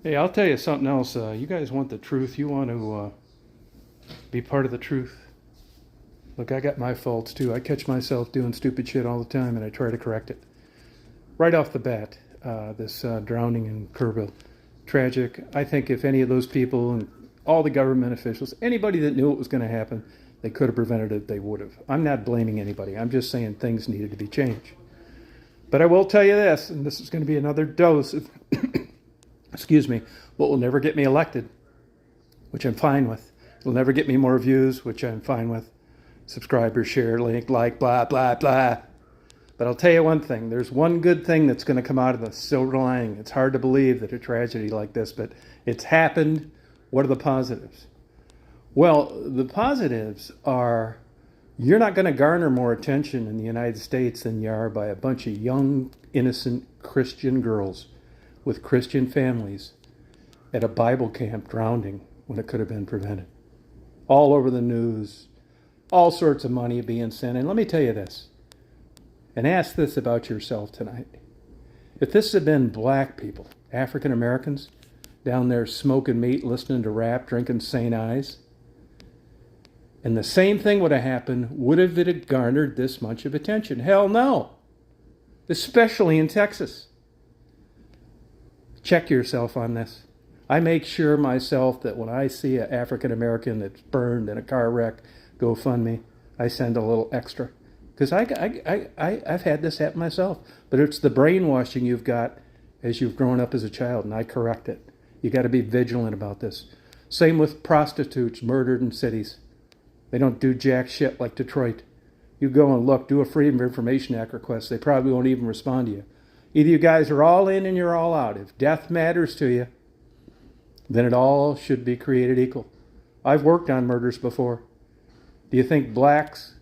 Hey, I'll tell you something else. You guys want the truth. You want to be part of the truth. Look, I got my faults too. I catch myself doing stupid shit all the time and I try to correct it. Right off the bat, this drowning in Kerrville. Tragic. I think if any of those people and all the government officials, anybody that knew it was going to happen, they could have prevented it, they would have. I'm not blaming anybody. I'm just saying things needed to be changed. But I will tell you this, and this is going to be another dose of, excuse me, what will never get me elected, which I'm fine with. It'll never get me more views, which I'm fine with. Subscribers, share, link, like, blah, blah, blah. But I'll tell you one thing. There's one good thing that's going to come out of the silver lining. It's hard to believe that a tragedy like this, but it's happened. What are the positives? Well, the positives are you're not going to garner more attention in the United States than you are by a bunch of young, innocent Christian girls with Christian families at a Bible camp drowning when it could have been prevented. All over the news, all sorts of money being sent. And let me tell you this, and ask this about yourself tonight. If this had been black people, African Americans, down there smoking meat, listening to rap, drinking St. Ives, and the same thing would have happened, would have it garnered this much of attention? Hell no. Especially in Texas. Check yourself on this. I make sure myself that when I see an African American that's burned in a car wreck, GoFundMe, I send a little extra. Because I've had this happen myself. But it's the brainwashing you've got as you've grown up as a child, and I correct it. You got to be vigilant about this. Same with prostitutes murdered in cities. They don't do jack shit like Detroit. You go and look, do a Freedom of Information Act request. They probably won't even respond to you. Either you guys are all in and you're all out. If death matters to you, then it all should be created equal. I've worked on murders before. Do you think blacks,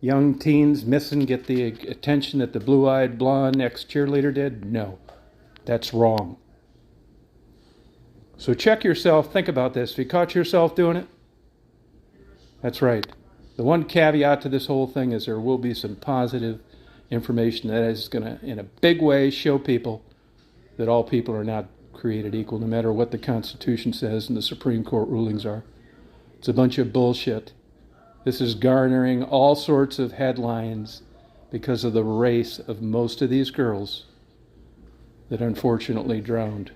young teens missing, get the attention that the blue-eyed blonde ex-cheerleader did? No, that's wrong. So check yourself, think about this. If you caught yourself doing it, that's right. The one caveat to this whole thing is there will be some positive information that is going to, in a big way, show people that all people are not created equal, no matter what the Constitution says and the Supreme Court rulings are. It's a bunch of bullshit. This is garnering all sorts of headlines because of the race of most of these girls that unfortunately drowned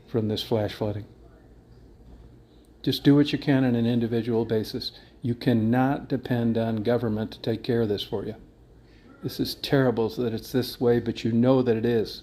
from this flash flooding. Just do what you can on an individual basis. You cannot depend on government to take care of this for you. This is terrible that it's this way, but you know that it is.